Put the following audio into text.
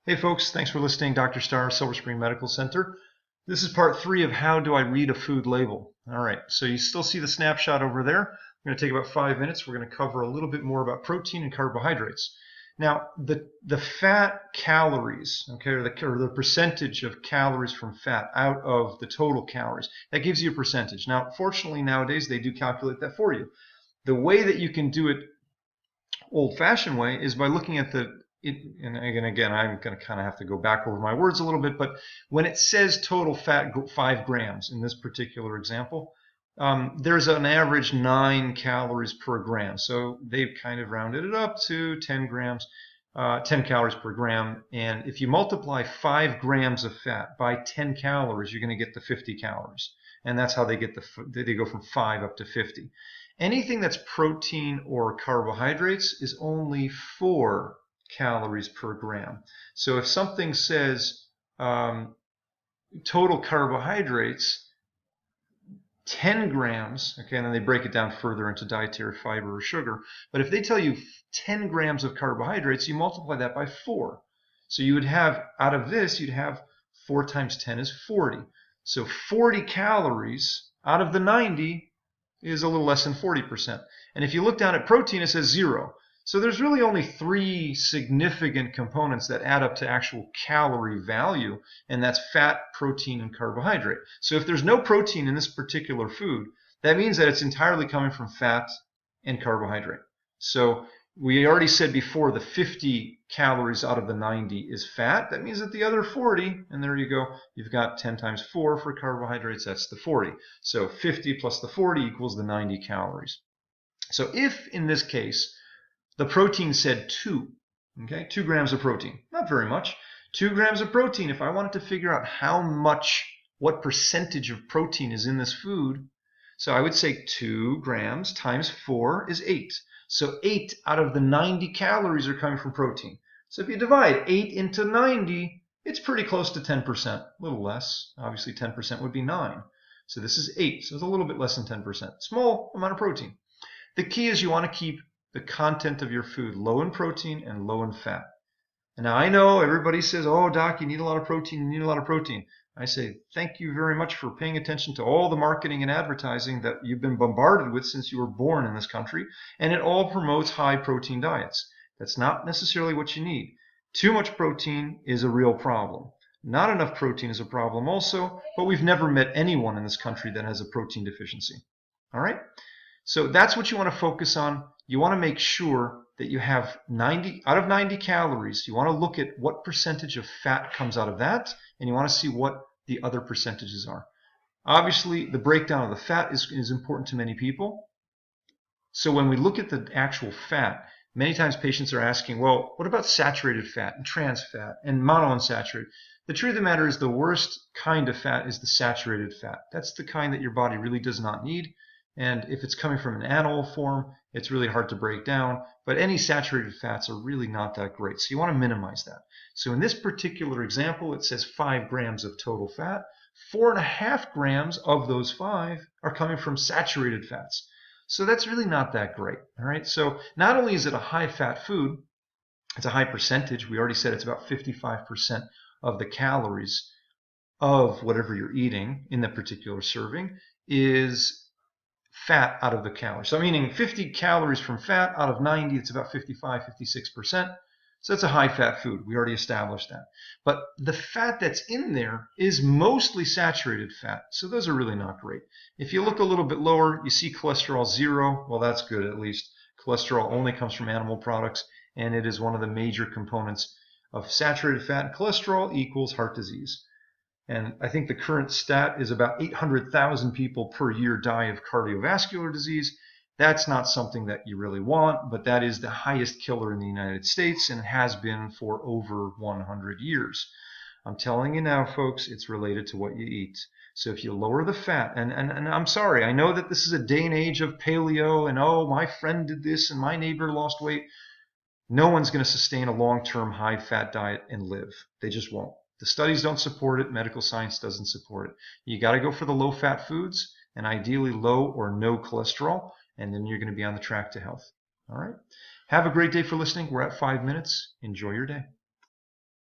Hey folks, thanks for listening. Dr. Starr, Silver Spring Medical Center. This is part 3 of how do I read a food label. All right, so you still see the snapshot over there. We're going to take about 5 minutes. We're going to cover a little bit more about protein and carbohydrates. Now, the fat calories, okay, or the percentage of calories from fat out of the total calories, that gives you a percentage. Now, fortunately, nowadays, they do calculate that for you. The way that you can do it old-fashioned way is by looking at and again, I'm going to kind of have to go back over my words a little bit, but when it says total fat 5 grams in this particular example, there's an average 9 calories per gram. So they've kind of rounded it up to 10 calories per gram. And if you multiply 5 grams of fat by 10 calories, you're going to get the 50 calories. And that's how they go from 5 up to 50. Anything that's protein or carbohydrates is only 4 calories per gram. So if something says total carbohydrates 10 grams, okay, and then they break it down further into dietary fiber or sugar, but if they tell you 10 grams of carbohydrates, you multiply that by 4. So you would have, out of this, you'd have 4 times 10 is 40. So 40 calories out of the 90 is a little less than 40%. And if you look down at protein, it says 0. So there's really only 3 significant components that add up to actual calorie value, and that's fat, protein, and carbohydrate. So if there's no protein in this particular food, that means that it's entirely coming from fat and carbohydrate. So we already said before the 50 calories out of the 90 is fat. That means that the other 40, and there you go, you've got 10 times 4 for carbohydrates, that's the 40. So 50 plus the 40 equals the 90 calories. So if, in this case, the protein said 2, okay, 2 grams of protein, not very much. 2 grams of protein, if I wanted to figure out what percentage of protein is in this food, so I would say 2 grams times 4 is 8. So 8 out of the 90 calories are coming from protein. So if you divide 8 into 90, it's pretty close to 10%, a little less. Obviously 10% would be 9. So this is 8, so it's a little bit less than 10%. Small amount of protein. The key is you want to keep the content of your food low in protein and low in fat. And now I know everybody says, oh, doc, you need a lot of protein, you need a lot of protein. I say, thank you very much for paying attention to all the marketing and advertising that you've been bombarded with since you were born in this country, and it all promotes high protein diets. That's not necessarily what you need. Too much protein is a real problem. Not enough protein is a problem also, but we've never met anyone in this country that has a protein deficiency. All right? So that's what you want to focus on. You want to make sure that you have 90 out of 90 calories. You want to look at what percentage of fat comes out of that, and you want to see what the other percentages are. Obviously, the breakdown of the fat is important to many people. So when we look at the actual fat, many times patients are asking, well, what about saturated fat and trans fat and monounsaturated? The truth of the matter is the worst kind of fat is the saturated fat. That's the kind that your body really does not need. And if it's coming from an animal form, it's really hard to break down. But any saturated fats are really not that great. So you want to minimize that. So in this particular example, it says 5 grams of total fat. 4.5 grams of those 5 are coming from saturated fats. So that's really not that great. All right. So not only is it a high fat food, it's a high percentage. We already said it's about 55% of the calories of whatever you're eating in that particular serving is fat out of the calories. So meaning 50 calories from fat out of 90, it's about 55, 56%. So that's a high fat food. We already established that. But the fat that's in there is mostly saturated fat. So those are really not great. If you look a little bit lower, you see cholesterol 0. Well, that's good at least. Cholesterol only comes from animal products, and it is one of the major components of saturated fat. And cholesterol equals heart disease. And I think the current stat is about 800,000 people per year die of cardiovascular disease. That's not something that you really want, but that is the highest killer in the United States and has been for over 100 years. I'm telling you now, folks, it's related to what you eat. So if you lower the fat, and I'm sorry, I know that this is a day and age of paleo, and oh, my friend did this and my neighbor lost weight. No one's going to sustain a long-term high-fat diet and live. They just won't. The studies don't support it. Medical science doesn't support it. You got to go for the low-fat foods and ideally low or no cholesterol, and then you're going to be on the track to health. All right? Have a great day for listening. We're at 5 minutes. Enjoy your day.